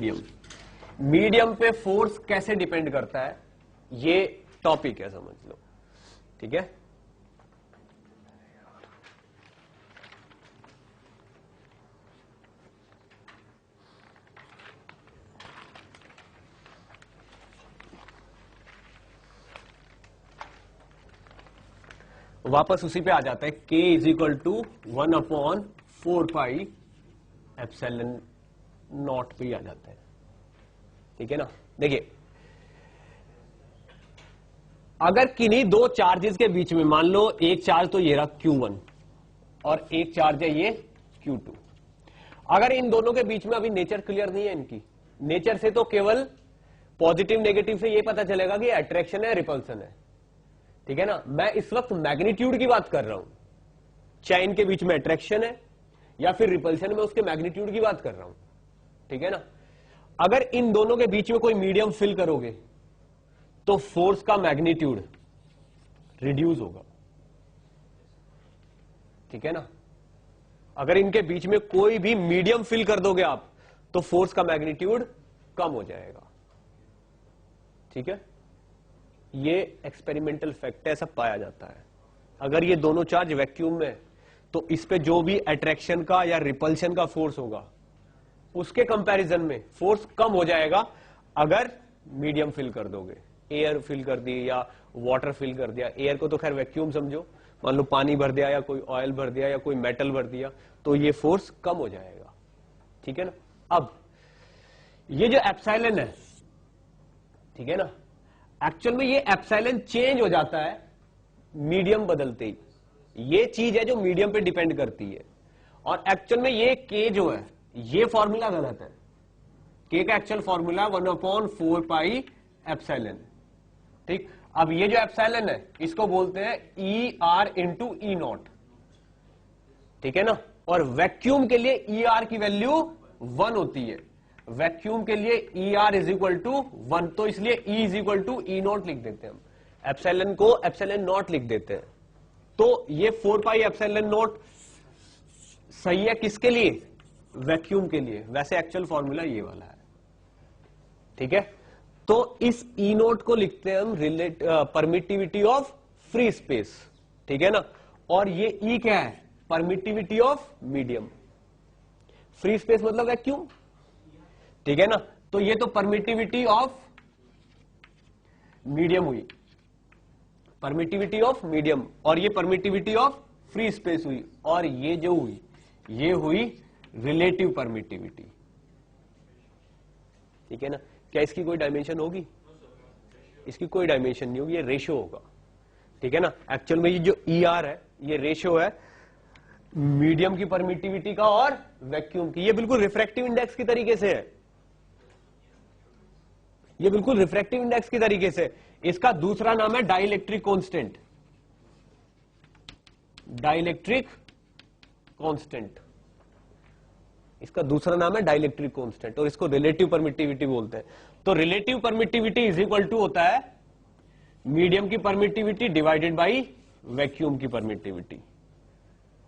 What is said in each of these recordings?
Medium, medium पे force कैसे depend करता है, ये टॉपिक है, समझ लो। ठीक है, वापस उसी पे आ जाता है, K is equal to 1/4 epsilon naught पे ही आ जाता है। ठीक है ना, देखिए अगर किन्हीं दो चार्जेस के बीच में, मान लो एक चार्ज तो ये रहा Q1 और एक चार्ज है ये Q2, अगर इन दोनों के बीच में अभी नेचर क्लियर नहीं है इनकी, नेचर से तो केवल पॉजिटिव नेगेटिव से ये पता चलेगा कि अट्रैक्शन है रिपल्सन है। ठीक है ना, मैं इस वक्त मैग्नीट्यूड की बात कर रहा हूं, चाहे इनके बीच में अट्रैक्शन है या फिर रिपल्सन, में उसके मैग्नीट्यूड की बात कर रहा हूं। ठीक है ना, अगर इन दोनों के बीच में कोई मीडियम फिल करोगे तो फोर्स का मैग्नीट्यूड रिड्यूस होगा। ठीक है ना, अगर इनके बीच में कोई भी मीडियम फिल कर दोगे आप तो फोर्स का मैग्नीट्यूड कम हो जाएगा। ठीक है, ये एक्सपेरिमेंटल फैक्ट है, ऐसा पाया जाता है। अगर ये दोनों चार्ज वैक्यूम में तो इस पे जो भी अट्रैक्शन का या रिपल्शन का फोर्स होगा उसके कंपैरिजन में फोर्स कम हो जाएगा अगर मीडियम फिल कर दोगे, एयर फिल कर दी या वाटर फिल कर दिया। एयर को तो खैर वैक्यूम समझो, मान लो पानी भर दिया या कोई ऑयल भर दिया या कोई मेटल भर दिया तो ये फोर्स कम हो जाएगा। ठीक है ना, अब ये जो एप्सिलॉन है, ठीक है ना, एक्चुअल में ये एप्सिलॉन चेंज हो जाता है मीडियम बदलते ही। ये चीज है जो मीडियम पे डिपेंड करती है, और एक्चुअल में ये के जो है ये फॉर्मूला गलत है। के का एक्चुअल फॉर्मूला 1/4 एप्सिलॉन। ठीक, अब ये जो एप्सिलॉन है इसको बोलते हैं E R into E not. ठीक है ना, और वैक्यूम के लिए ई आर की वैल्यू 1 होती है, वैक्यूम के लिए E R is equal to 1, तो इसलिए E is equal to E naught लिख देते हैं हम, एप्सिलॉन को एप्सिलॉन नॉट लिख देते हैं। तो ये 4 एप्सिलॉन नॉट सही है किसके लिए, वैक्यूम के लिए, वैसे एक्चुअल फॉर्मूला ये वाला है। ठीक है, तो इस ई नोट को लिखते हैं हम परमिटिविटी ऑफ फ्री स्पेस। ठीक है ना, और ये ई क्या है, permittivity of medium. Free space मतलब वैक्यूम। ठीक है ना, तो ये तो परमिटिविटी ऑफ मीडियम हुई, परमिटिविटी ऑफ मीडियम, और ये परमिटिविटी ऑफ फ्री स्पेस हुई, और ये जो हुई ये हुई रिलेटिव परमिटिविटी। ठीक है ना, क्या इसकी कोई डायमेंशन होगी, इसकी कोई डायमेंशन नहीं होगी, ये रेशियो होगा। ठीक है ना, एक्चुअल में ये जो ई आर है ये रेशियो है मीडियम की परमिटिविटी का और वैक्यूम की। ये बिल्कुल रिफ्रैक्टिव इंडेक्स की तरीके से है, ये बिल्कुल रिफ्रैक्टिव इंडेक्स की तरीके से। इसका दूसरा नाम है डाइलेक्ट्रिक कांस्टेंट, डाइलेक्ट्रिक कांस्टेंट, इसका दूसरा नाम है डाइलेक्ट्रिक कांस्टेंट, और इसको रिलेटिव परमिटिविटी बोलते हैं। तो relative permittivity is equal to होता है मीडियम की परमिटिविटी डिवाइडेड बाय वैक्यूम की परमिटिविटी।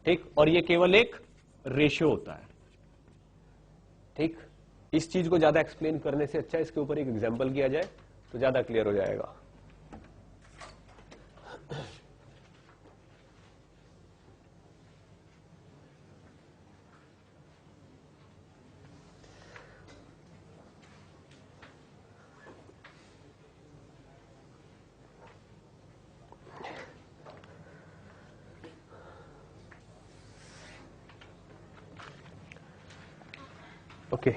ठीक, और ये केवल एक रेशियो होता है। ठीक, इस चीज को ज्यादा एक्सप्लेन करने से अच्छा इसके ऊपर एक एग्जांपल किया जाए तो ज्यादा क्लियर हो जाएगा। ओके,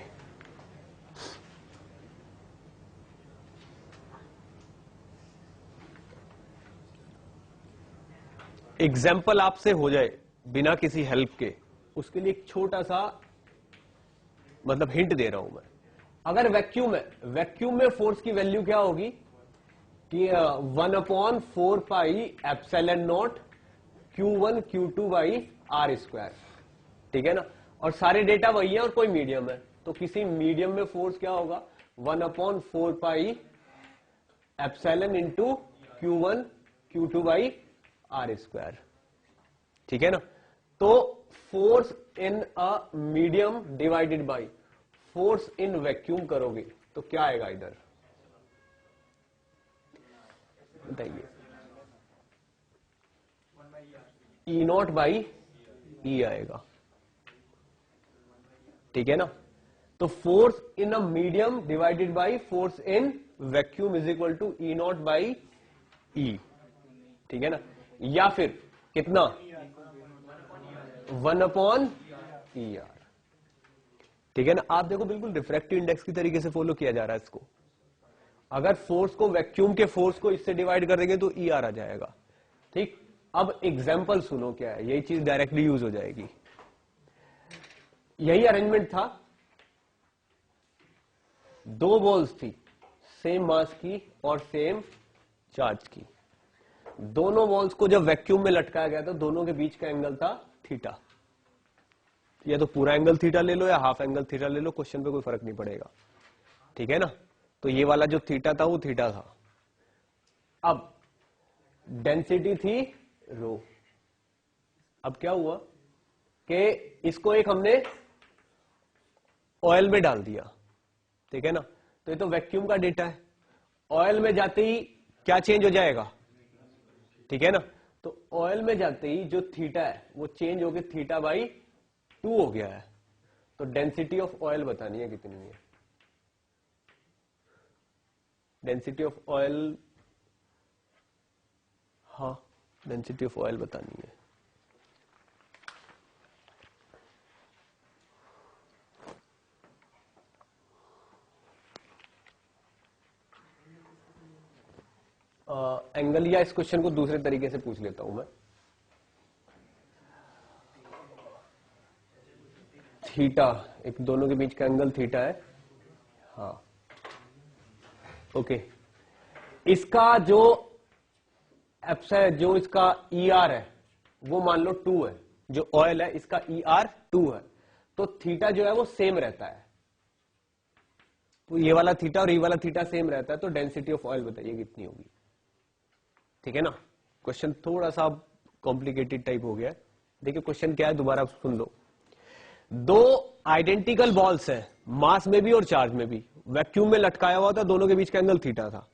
एग्जाम्पल आपसे हो जाए बिना किसी हेल्प के, उसके लिए एक छोटा सा मतलब हिंट दे रहा हूं मैं। अगर वैक्यूम है, वैक्यूम में फोर्स की वैल्यू क्या होगी कि 1/4 epsilon naught Q1 Q2 by R square. ठीक है ना, और सारे डेटा वही है और कोई मीडियम है, तो किसी मीडियम में फोर्स क्या होगा 1/4 epsilon into Q1 Q2 by R square. ठीक है ना, तो force in a medium divided by force in vacuum करोगे तो क्या आएगा इधर, बताइए। ई नॉट बाई ई आएगा, ठीक है ना। तो force in a medium divided by force in vacuum is equal to E naught by E, ठीक है ना। या फिर कितना, 1/ER, ठीक है ना। आप देखो बिल्कुल रिफ्रैक्टिव इंडेक्स की तरीके से फॉलो किया जा रहा है इसको। अगर फोर्स को वैक्यूम के फोर्स को इससे डिवाइड कर देंगे तो ER आ जाएगा, ठीक। अब एग्जाम्पल सुनो क्या है, यही चीज डायरेक्टली यूज हो जाएगी। यही अरेंजमेंट था, दो बॉल्स थी सेम मास की और सेम चार्ज की। दोनों बॉल्स को जब वैक्यूम में लटकाया गया तो दोनों के बीच का एंगल था थीटा। या तो पूरा एंगल थीटा ले लो या हाफ एंगल थीटा ले लो, क्वेश्चन पे कोई फर्क नहीं पड़ेगा, ठीक है ना। तो ये वाला जो थीटा था वो थीटा था। अब डेंसिटी थी रो। अब क्या हुआ कि इसको एक हमने ऑयल में डाल दिया, ठीक है ना। तो ये तो वैक्यूम का डेटा है, ऑयल में जाते ही क्या चेंज हो जाएगा, ठीक है ना। तो ऑयल में जाते ही जो थीटा है वो चेंज होकर थीटा बाई 2 हो गया है। तो डेंसिटी ऑफ ऑयल बतानी है कितनी है, डेंसिटी ऑफ ऑयल, हाँ डेंसिटी ऑफ ऑयल बतानी है। एंगल, या इस क्वेश्चन को दूसरे तरीके से पूछ लेता हूं मैं। थीटा, एक दोनों के बीच का एंगल थीटा है, हाँ ओके। इसका जो जो इसका ER है वो मान लो 2 है, जो ऑयल है इसका ER 2 है। तो थीटा जो है वो सेम रहता है, तो ये वाला थीटा और ये वाला थीटा सेम रहता है। तो डेंसिटी ऑफ ऑयल बताइए कितनी होगी, ठीक है ना। क्वेश्चन थोड़ा सा कॉम्प्लिकेटेड टाइप हो गया है। देखिए क्वेश्चन क्या है, दोबारा सुन लो। दो आइडेंटिकल बॉल्स है, मास में भी और चार्ज में भी, वैक्यूम में लटकाया हुआ था, दोनों के बीच का एंगल थीटा था।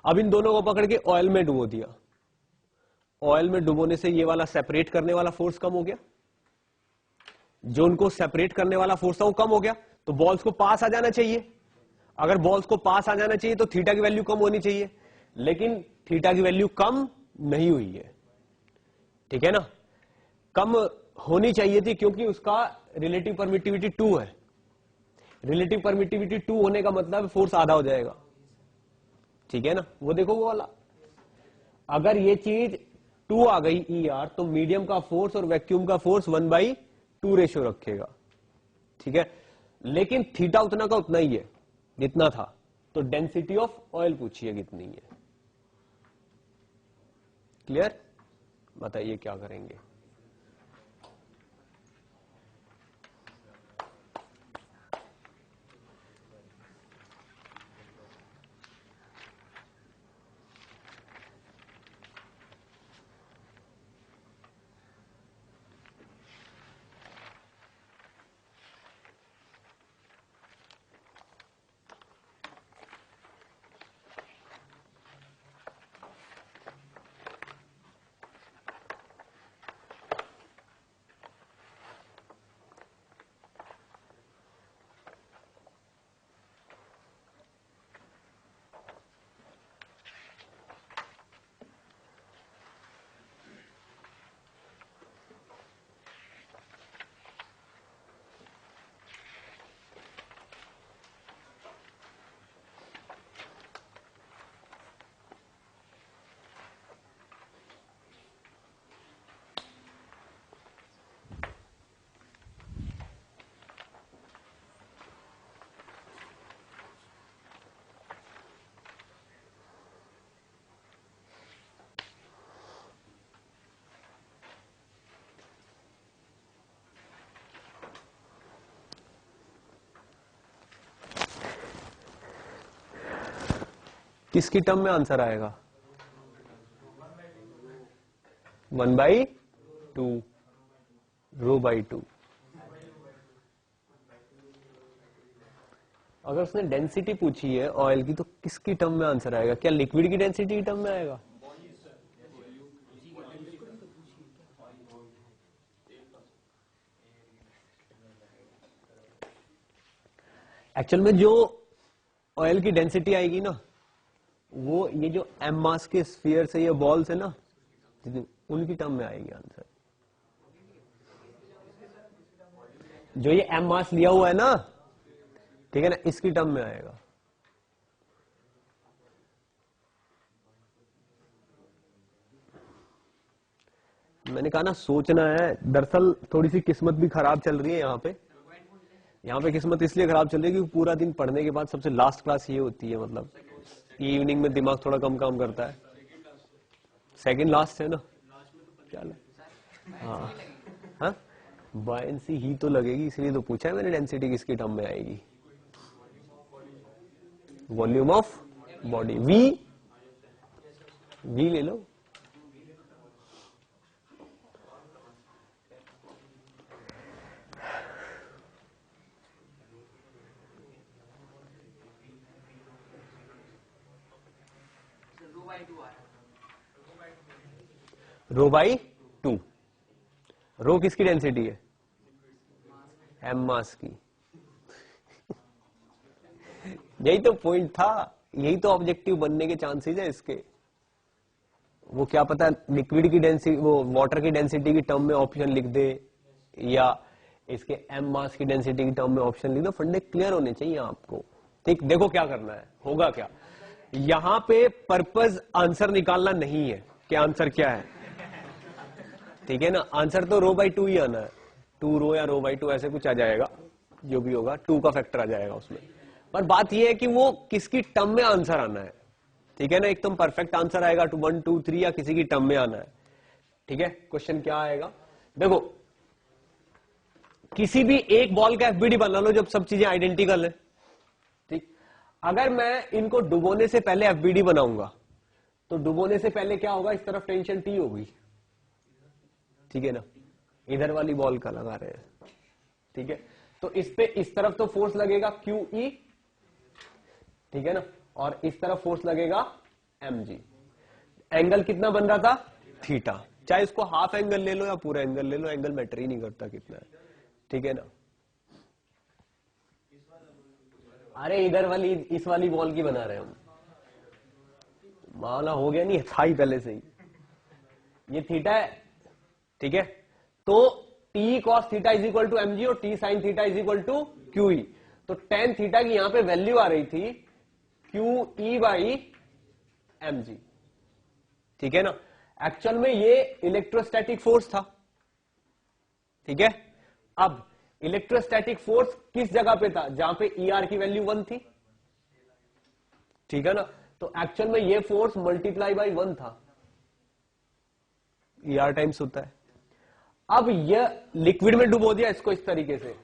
अब इन दोनों को पकड़ के ऑयल में डुबो दिया। ऑयल में डुबोने से ये वाला सेपरेट करने वाला फोर्स कम हो गया, जो उनको सेपरेट करने वाला फोर्स था वो कम हो गया। तो बॉल्स को पास आ जाना चाहिए। अगर बॉल्स को पास आ जाना चाहिए तो थीटा की वैल्यू कम होनी चाहिए, लेकिन थीटा की वैल्यू कम नहीं हुई है, ठीक है ना। कम होनी चाहिए थी क्योंकि उसका रिलेटिव परमिटिविटी 2 है। रिलेटिव परमिटिविटी 2 होने का मतलब फोर्स आधा हो जाएगा, ठीक है ना। वो देखो वो वाला, अगर ये चीज 2 आ गई ER तो मीडियम का फोर्स और वैक्यूम का फोर्स 1/2 रेशियो रखेगा, ठीक है। लेकिन थीटा उतना का उतना ही है जितना था। तो डेंसिटी ऑफ ऑयल पूछिए कितनी है। क्लियर, बताइए क्या करेंगे। किसकी टर्म में आंसर आएगा, 1/2 रो/2। अगर उसने डेंसिटी पूछी है ऑयल की तो किसकी टर्म में आंसर आएगा? क्या लिक्विड की डेंसिटी की टर्म में आएगा? एक्चुअल में जो ऑयल की डेंसिटी आएगी ना, वो ये जो एम मास के स्फीयर से ये बॉल्स है ना, उनकी टर्म में आएगी आंसर। जो ये एम मास लिया हुआ है ना, ठीक है ना, इसकी टर्म में आएगा। मैंने कहा ना सोचना है। दरअसल थोड़ी सी किस्मत भी खराब चल रही है यहाँ पे किस्मत इसलिए खराब चल रही है क्योंकि पूरा दिन पढ़ने के बाद सबसे लास्ट क्लास ये होती है, मतलब इवनिंग में दिमाग थोड़ा कम काम करता है। सेकंड लास्ट है ना, क्या हाँ हाँ, बायंसी ही तो लगेगी, इसलिए तो पूछा है मैंने डेंसिटी किसकी टर्म में आएगी। वॉल्यूम ऑफ बॉडी, वी ले लो। रो बाई 2। रो किसकी डेंसिटी है? एम मास की। यही तो पॉइंट था, यही तो ऑब्जेक्टिव बनने के चांसेस है इसके। वो क्या पता लिक्विड की डेंसिटी, वो वाटर की डेंसिटी की टर्म में ऑप्शन लिख दे, या इसके एम मास की डेंसिटी की टर्म में ऑप्शन लिख दो। फंडे क्लियर होने चाहिए आपको। ठीक, देखो क्या करना है, होगा क्या। यहां पे पर्पस आंसर निकालना नहीं है कि आंसर क्या है, ठीक है ना। आंसर तो रो बाई 2 ही आना है। 2 रो या रो बाई 2 ऐसे कुछ आ जाएगा, जो भी होगा 2 का फैक्टर आ जाएगा उसमें। पर बात यह है कि वो किसकी टर्म में आंसर आना है, ठीक है ना। एकदम परफेक्ट आंसर आएगा 1 2 3 या किसी की टर्म में आना है, ठीक है। क्वेश्चन क्या आएगा, देखो किसी भी एक बॉल का एफबीडी बना लो जब सब चीजें आइडेंटिकल है, ठीक। अगर मैं इनको डुबोने से पहले एफबीडी बनाऊंगा तो डुबोने से पहले क्या होगा, इस तरफ टेंशन टी होगी, ठीक है ना। इधर वाली बॉल का लगा रहे हैं, ठीक है। तो इस पे इस तरफ तो फोर्स लगेगा QE, ठीक है ना, और इस तरफ फोर्स लगेगा mg। एंगल कितना बन रहा था? थीटा। चाहे इसको हाफ एंगल ले लो या पूरा एंगल ले लो, एंगल मैटर ही नहीं करता कितना है, ठीक है ना। अरे इधर वाली, इस वाली बॉल की बना रहे हैं हम, माना हो गया नहीं, था ही पहले से ही। ये थीटा है, ठीक है। तो T cos theta is equal to mg और T sin theta is equal to QE। तो tan थीटा की यहां पे वैल्यू आ रही थी QE बाई mg, ठीक है ना। एक्चुअल में ये इलेक्ट्रोस्टैटिक फोर्स था, ठीक है। अब इलेक्ट्रोस्टैटिक फोर्स किस जगह पे था? जहां पे ER की वैल्यू 1 थी, ठीक है ना। तो एक्चुअल में ये फोर्स मल्टीप्लाई बाई 1 था, ER टाइम्स होता है। अब यह लिक्विड में डुबो दिया इसको इस तरीके से,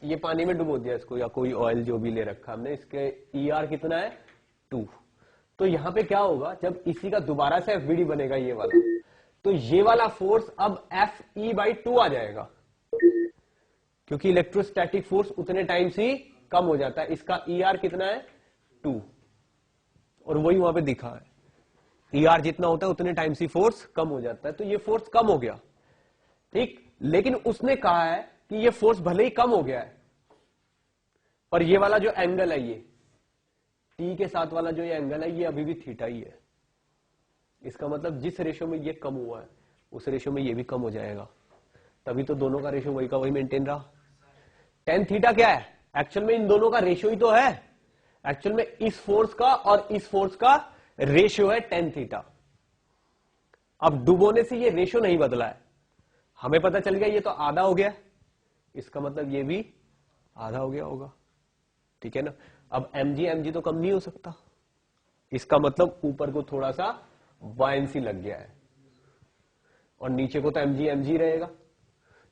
ये पानी में डुबो दिया इसको, या कोई ऑयल जो भी ले रखा हमने, इसके ER कितना है? 2। तो यहां पे क्या होगा, जब इसी का दोबारा से एफबीडी बनेगा ये वाला, तो ये वाला फोर्स अब FE बाई 2 आ जाएगा, क्योंकि इलेक्ट्रोस्टैटिक फोर्स उतने टाइम से कम हो जाता है। इसका ER कितना है? 2, और वही वहां पे दिखा है, ER जितना होता है उतने टाइम से फोर्स कम हो जाता है। तो ये फोर्स कम हो गया, ठीक। लेकिन उसने कहा है कि ये फोर्स भले ही कम हो गया है, पर ये वाला जो एंगल है, ये T के साथ वाला जो ये एंगल है, ये अभी भी थीटा ही है। इसका मतलब जिस रेशो में ये कम हुआ है उस रेशो में ये भी कम हो जाएगा, तभी तो दोनों का रेशो वही का वही मेंटेन रहा। tan थीटा क्या है? एक्चुअल में इन दोनों का रेशियो ही तो है। एक्चुअल में इस फोर्स का और इस फोर्स का रेशियो है tan थीटा। अब डुबोने से ये रेशियो नहीं बदला है, हमें पता चल गया ये तो आधा हो गया, इसका मतलब ये भी आधा हो गया होगा, ठीक है ना। अब mg तो कम नहीं हो सकता, इसका मतलब ऊपर को थोड़ा सा बायंसी लग गया है, और नीचे को तो mg रहेगा।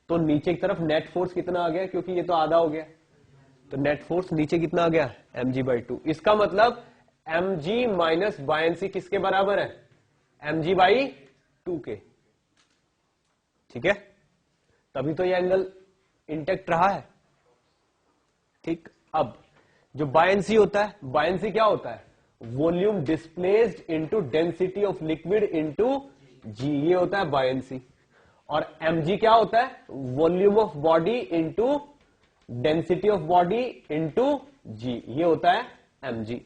तो नीचे की तरफ नेट फोर्स कितना आ गया, क्योंकि ये तो आधा हो गया, तो नेट फोर्स नीचे कितना आ गया? mg by 2। इसका मतलब mg माइनस बायंसी किसके बराबर है? mg बाई 2 के, ठीक है। तभी तो ये एंगल इंटेक्ट रहा है, ठीक, अब जो बायंसी होता है, बायंसी क्या होता है, volume displaced into density of liquid into g, ये होता है बायंसी। और mg क्या होता है, volume of body into density of body into g, ये होता है mg।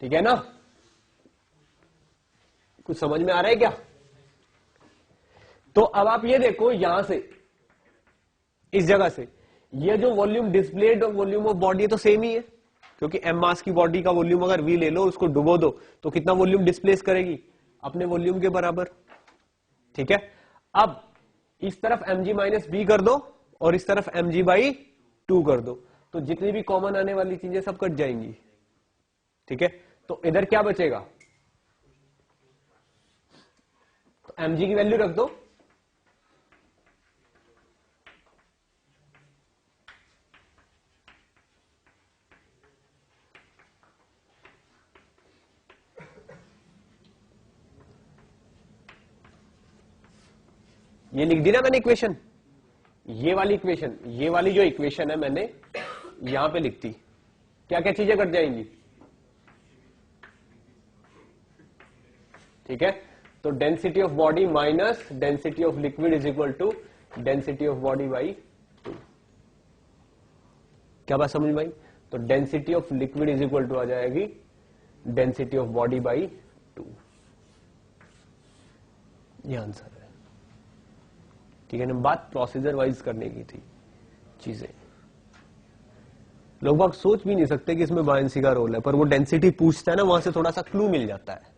ठीक है ना, कुछ समझ में आ रहा है क्या? तो अब आप ये देखो, यहां से इस जगह से ये जो वॉल्यूम डिस्प्लेड और वॉल्यूम ऑफ बॉडी है तो सेम ही है, क्योंकि m मास की बॉडी का वॉल्यूम अगर v ले लो, उसको डुबो दो तो कितना वॉल्यूम डिस्प्लेस करेगी, अपने वॉल्यूम के बराबर। ठीक है, अब इस तरफ mg माइनस b कर दो और इस तरफ mg बाई 2 कर दो, तो जितनी भी कॉमन आने वाली चीजें सब कट जाएंगी। ठीक है, तो इधर क्या बचेगा, तो mg की वैल्यू रख दो, ये लिख दी ना मैंने इक्वेशन, ये वाली इक्वेशन, ये वाली जो इक्वेशन है मैंने यहां पे लिख दी, क्या क्या चीजें कट जाएंगी। ठीक है, तो density of body minus density of liquid is equal to density of body by 2। क्या बात समझ में आई? तो density of liquid is equal to आ जाएगी डेंसिटी ऑफ बॉडी बाई 2, ये आंसर है। ठीक है ना, बात प्रोसीजर वाइज करने की थी चीजें, लोग बाग सोच भी नहीं सकते कि इसमें बायंसी का रोल है, पर वो डेंसिटी पूछता है ना, वहां से थोड़ा सा क्लू मिल जाता है।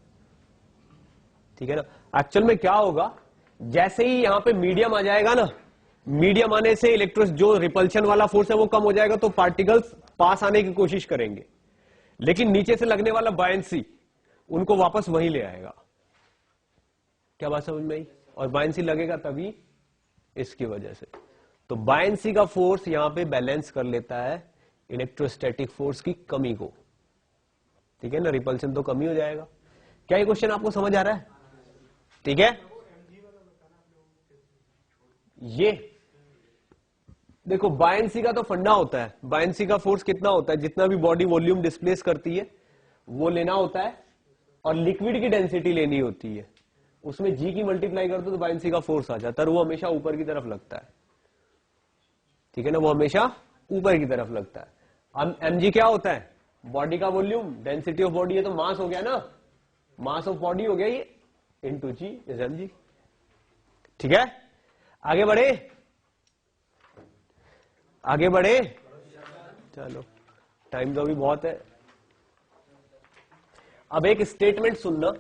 ठीक है ना, एक्चुअल में क्या होगा, जैसे ही यहां पे मीडियम आ जाएगा ना, मीडियम आने से इलेक्ट्रो जो रिपल्शन वाला फोर्स है वो कम हो जाएगा, तो पार्टिकल्स पास आने की कोशिश करेंगे, लेकिन नीचे से लगने वाला बायंसी उनको वापस वहीं ले आएगा। क्या बात समझ में आई? और बायंसी लगेगा तभी इसकी वजह से, तो बायंसी का फोर्स यहां पे बैलेंस कर लेता है इलेक्ट्रोस्टैटिक फोर्स की कमी को। ठीक है ना, रिपल्शन तो कम ही हो जाएगा। क्या ये क्वेश्चन आपको समझ आ रहा है? ठीक है, ये देखो बायंसी का तो फंडा होता है, बायंसी का फोर्स कितना होता है, जितना भी बॉडी वॉल्यूम डिस्प्लेस करती है वो लेना होता है, और लिक्विड की डेंसिटी लेनी होती है, उसमें जी की मल्टीप्लाई कर दो तो बायंसी का फोर्स आ जाता है, और वो हमेशा ऊपर की तरफ लगता है। ठीक है ना, वो हमेशा ऊपर की तरफ लगता है। mg क्या होता है, बॉडी का वॉल्यूम, डेंसिटी ऑफ बॉडी है तो मास हो गया ना, मास ऑफ बॉडी हो गया ये, इनटू जी इज mg। ठीक है, आगे बढ़े, आगे बढ़े, चलो टाइम तो अभी बहुत है। अब एक स्टेटमेंट सुनना,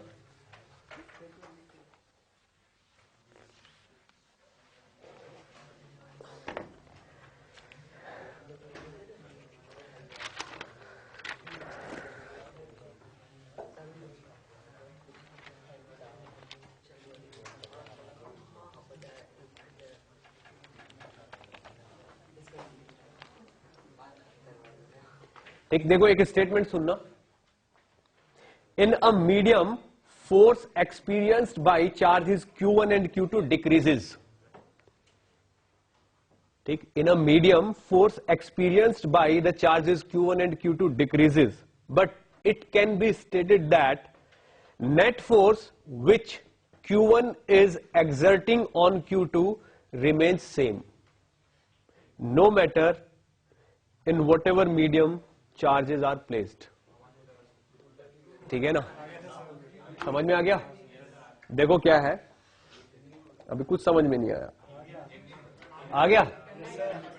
एक देखो एक स्टेटमेंट सुनना, in a medium force experienced by charges Q1 and Q2 decreases. ठीक, in a medium force experienced by the charges Q1 and Q2 decreases, but it can be stated that net force which Q1 is exerting on Q2 remains same no matter in whatever medium charges are placed। ठीक है ना, समझ में आ गया? देखो क्या है, अभी कुछ समझ में नहीं आया, आ गया?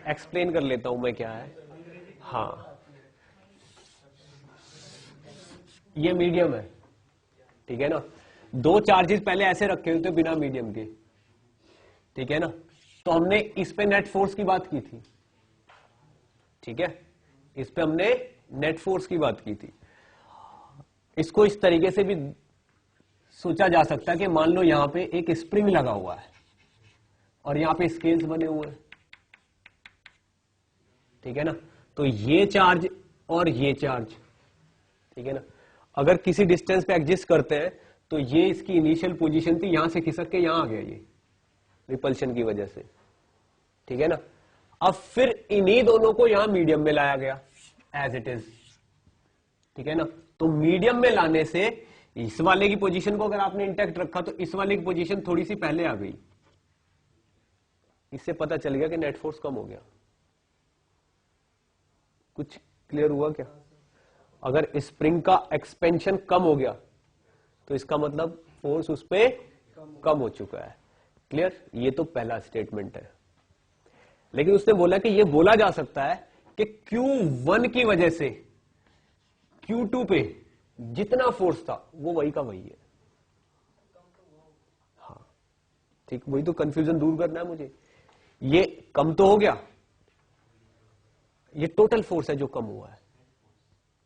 एक्सप्लेन कर लेता हूं मैं क्या है। हाँ, ये मीडियम है, ठीक है ना, दो चार्जेस पहले ऐसे रखे हुए थे बिना मीडियम के, ठीक है ना, तो हमने इस पे नेट फोर्स की बात की थी। ठीक है, इस पे हमने नेट फोर्स की बात की थी। इसको इस तरीके से भी सोचा जा सकता है कि मान लो यहां पे एक स्प्रिंग लगा हुआ है और यहां पे स्केल्स बने हुए हैं, ठीक है ना, तो ये चार्ज और ये चार्ज, ठीक है ना, अगर किसी डिस्टेंस पे एग्जिस्ट करते हैं तो ये इसकी इनिशियल पोजीशन थी, यहां से खिसक के यहां आ गया ये रिपल्शन की वजह से। ठीक है ना, अब फिर इन्हीं दोनों को यहां मीडियम में लाया गया एज इट इज, ठीक है ना। तो मीडियम में लाने से इस वाले की पोजीशन को अगर आपने इंटैक्ट रखा तो इस वाले की पोजीशन थोड़ी सी पहले आ गई, इससे पता चल गया कि नेट फोर्स कम हो गया। कुछ क्लियर हुआ क्या? अगर स्प्रिंग का एक्सपेंशन कम हो गया तो इसका मतलब फोर्स उस पर कम हो चुका है। क्लियर? ये तो पहला स्टेटमेंट है। लेकिन उसने बोला कि ये बोला जा सकता है कि Q1 की वजह से Q2 पे जितना फोर्स था वो वही का वही है। हाँ ठीक, वही तो कंफ्यूजन दूर करना है मुझे। ये कम तो हो गया, ये टोटल फोर्स है जो कम हुआ है,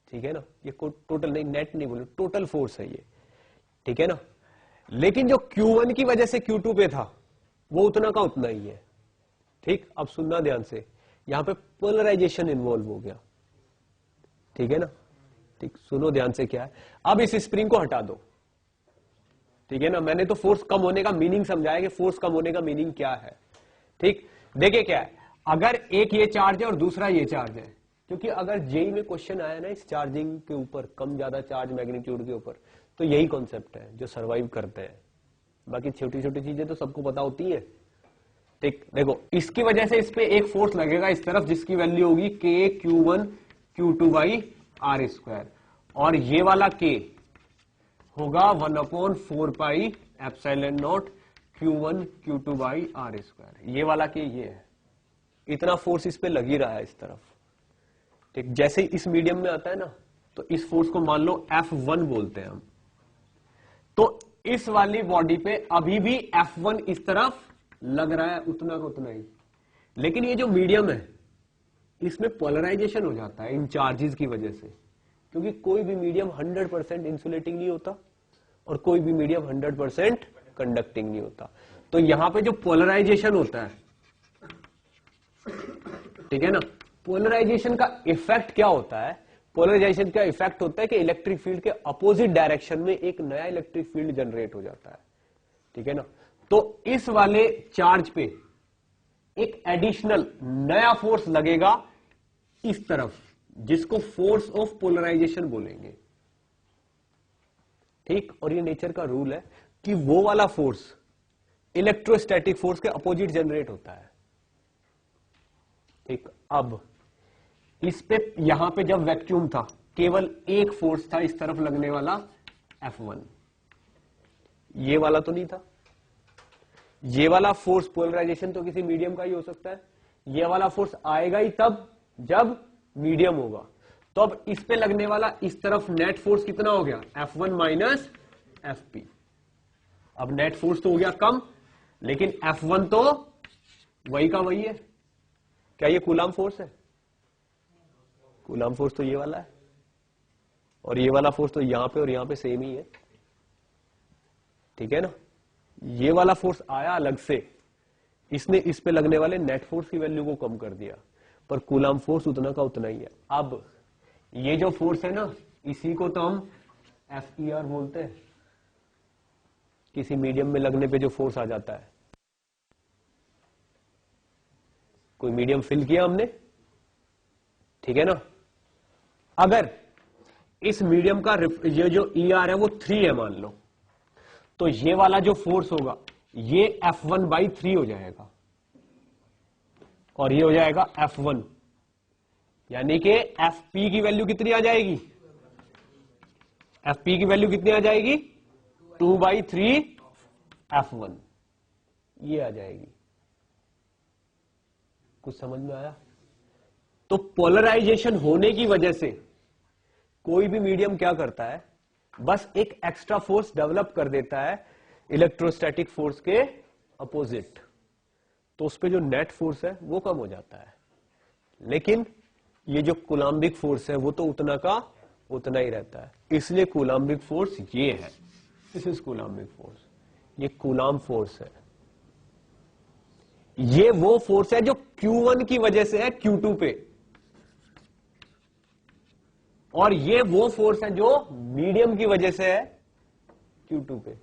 ठीक है ना। ये टोटल नहीं, नेट नहीं बोले, टोटल फोर्स है ये, ठीक है ना। लेकिन जो Q1 की वजह से Q2 पे था वो उतना का उतना ही है। ठीक, अब सुनना ध्यान से, यहां पे पोलराइजेशन इन्वॉल्व हो गया, ठीक है ना। ठीक, सुनो ध्यान से क्या है। अब इस स्प्रिंग को हटा दो, ठीक है ना। मैंने तो फोर्स कम होने का मीनिंग समझाया कि फोर्स कम होने का मीनिंग क्या है। ठीक, देखिए क्या है, अगर एक ये चार्ज है और दूसरा ये चार्ज है, क्योंकि अगर जेई में क्वेश्चन आया ना इस चार्जिंग के ऊपर, कम ज्यादा चार्ज मैग्नीट्यूड के ऊपर, तो यही कॉन्सेप्ट है जो सर्वाइव करते हैं। बाकी छोटी छोटी चीजें तो सबको पता होती है। ठीक, देखो इसकी वजह से इस पे एक फोर्स लगेगा इस तरफ जिसकी वैल्यू होगी K Q1 by R square, और ये वाला K होगा 1/4 pi epsilon naught Q1 by R square. ये वाला K ये है, इतना फोर्स इस पे लग ही रहा है इस तरफ। ठीक, जैसे इस मीडियम में आता है ना, तो इस फोर्स को मान लो F1 बोलते हैं हम। तो इस वाली बॉडी पे अभी भी F1 इस तरफ लग रहा है, उतना का उतना ही। लेकिन ये जो मीडियम है इसमें पोलराइजेशन हो जाता है इन चार्जेस की वजह से, क्योंकि कोई भी मीडियम 100% इंसुलेटिंग नहीं होता और कोई भी मीडियम 100% कंडक्टिंग नहीं होता। तो यहां पे जो पोलराइजेशन होता है, ठीक है ना, पोलराइजेशन का इफेक्ट क्या होता है? पोलराइजेशन का इफेक्ट होता है कि इलेक्ट्रिक फील्ड के अपोजिट डायरेक्शन में एक नया इलेक्ट्रिक फील्ड जनरेट हो जाता है, ठीक है ना। तो इस वाले चार्ज पे एक एडिशनल नया फोर्स लगेगा इस तरफ, जिसको फोर्स ऑफ पोलराइजेशन बोलेंगे। ठीक, और ये नेचर का रूल है कि वो वाला फोर्स इलेक्ट्रोस्टैटिक फोर्स के अपोजिट जनरेट होता है। ठीक, अब इस पे यहां पे जब वैक्यूम था केवल एक फोर्स था इस तरफ लगने वाला F1, ये वाला तो नहीं था। ये वाला फोर्स पोलराइजेशन तो किसी मीडियम का ही हो सकता है। ये वाला फोर्स आएगा ही तब जब मीडियम होगा। तो अब इस पे लगने वाला इस तरफ नेट फोर्स कितना हो गया? F1 minus Fp। अब नेट फोर्स तो हो गया कम, लेकिन F1 तो वही का वही है। क्या ये कूलाम फोर्स है? कूलाम फोर्स तो ये वाला है, और ये वाला फोर्स तो यहां पे और यहां पे सेम ही है, ठीक है ना। ये वाला फोर्स आया अलग से, इसने इस पे लगने वाले नेट फोर्स की वैल्यू को कम कर दिया, पर कूलाम फोर्स उतना का उतना ही है। अब ये जो फोर्स है ना, इसी को तो हम FER बोलते हैं, किसी मीडियम में लगने पे जो फोर्स आ जाता है। कोई मीडियम फिल किया हमने, ठीक है ना। अगर इस मीडियम का ये जो ER है वो 3 है मान लो, तो ये वाला जो फोर्स होगा ये F1 बाई 3 हो जाएगा, और ये हो जाएगा F1, यानी कि Fp की वैल्यू कितनी आ जाएगी? Fp की वैल्यू कितनी आ जाएगी? 2/3 F1, ये आ जाएगी। कुछ समझ में आया? तो पोलराइजेशन होने की वजह से कोई भी मीडियम क्या करता है, बस एक एक्स्ट्रा फोर्स डेवलप कर देता है इलेक्ट्रोस्टैटिक फोर्स के अपोजिट, तो उस पे जो नेट फोर्स है वो कम हो जाता है। लेकिन ये जो कूलाम्बिक फोर्स है वो तो उतना का उतना ही रहता है, इसलिए कूलाम्बिक फोर्स ये है। दिस इज कूलाम्बिक फोर्स, ये कूलाम फोर्स है। ये वो फोर्स है जो Q1 की वजह से है Q2 पे, और ये वो फोर्स है जो मीडियम की वजह से है Q2 पे,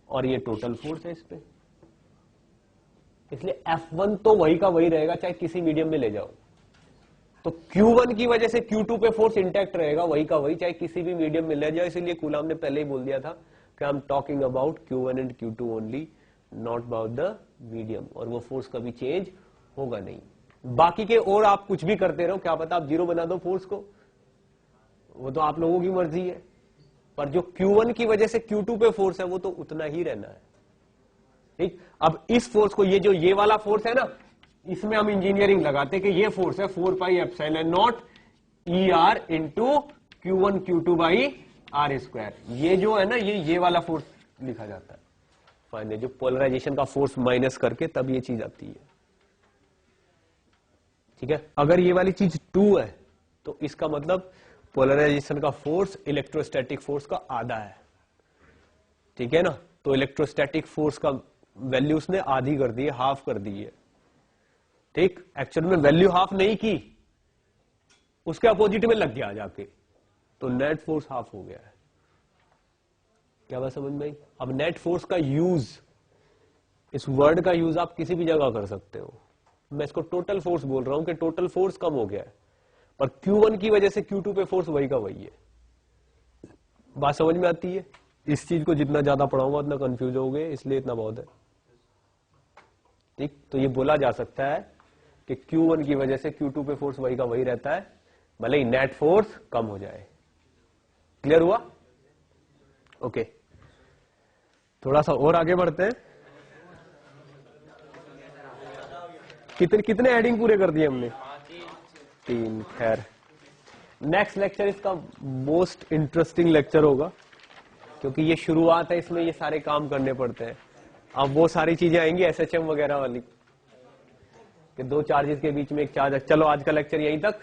और ये टोटल फोर्स है इस पे। इसलिए F1 तो वही का वही रहेगा चाहे किसी मीडियम में ले जाओ। तो Q1 की वजह से Q2 पे फोर्स इंटैक्ट रहेगा वही का वही चाहे किसी भी मीडियम में ले जाओ। इसीलिए कूलाम ने पहले ही बोल दिया था कि I am talking about Q1 and Q2 only, not about the medium, और वो फोर्स कभी चेंज होगा नहीं। बाकी के और आप कुछ भी करते रहो, क्या पता आप जीरो बना दो फोर्स को, वो तो आप लोगों की मर्जी है, पर जो Q1 की वजह से Q2 पे फोर्स है वो तो उतना ही रहना है। ठीक, अब इस फोर्स को, ये वाला फोर्स है ना, इसमें हम इंजीनियरिंग लगाते कि ये फोर्स है 4 पाई epsilon not ER into Q1 Q2 by R square. ये जो है ना, ये वाला फोर्स लिखा जाता है फाइनली, जो पोलराइजेशन का फोर्स माइनस करके तब ये चीज आती है। ठीक है, अगर ये वाली चीज 2 है तो इसका मतलब पोलराइजेशन का फोर्स इलेक्ट्रोस्टैटिक फोर्स का आधा है। ठीक है ना, तो इलेक्ट्रोस्टैटिक फोर्स का वैल्यू उसने आधी कर दी है, हाफ कर दी है। ठीक, एक्चुअल में वैल्यू हाफ नहीं की, उसके अपोजिट में लग गया जाके, तो नेट फोर्स हाफ हो गया है। क्या बात समझ में आई? अब नेट फोर्स का यूज, इस वर्ड का यूज आप किसी भी जगह कर सकते हो। मैं इसको टोटल फोर्स बोल रहा हूं कि टोटल फोर्स कम हो गया है, पर Q1 की वजह से Q2 पे फोर्स वही का वही है। बात समझ में आती है? इस चीज को जितना ज्यादा पढ़ाऊंगा उतना कंफ्यूज होगे, इसलिए इतना बहुत है। ठीक, तो ये बोला जा सकता है कि Q1 की वजह से Q2 पे फोर्स वही का वही रहता है, भले ही नेट फोर्स कम हो जाए। क्लियर हुआ? ओके, थोड़ा सा और आगे बढ़ते हैं। कितने हेडिंग पूरे कर दिए हमने? 3। खैर, नेक्स्ट लेक्चर इसका मोस्ट इंटरेस्टिंग लेक्चर होगा, क्योंकि ये शुरुआत है, इसमें ये सारे काम करने पड़ते हैं। अब वो सारी चीजें आएंगी SHM वगैरह वाली, कि दो चार्जेस के बीच में एक चार्ज। चलो आज का लेक्चर यहीं तक।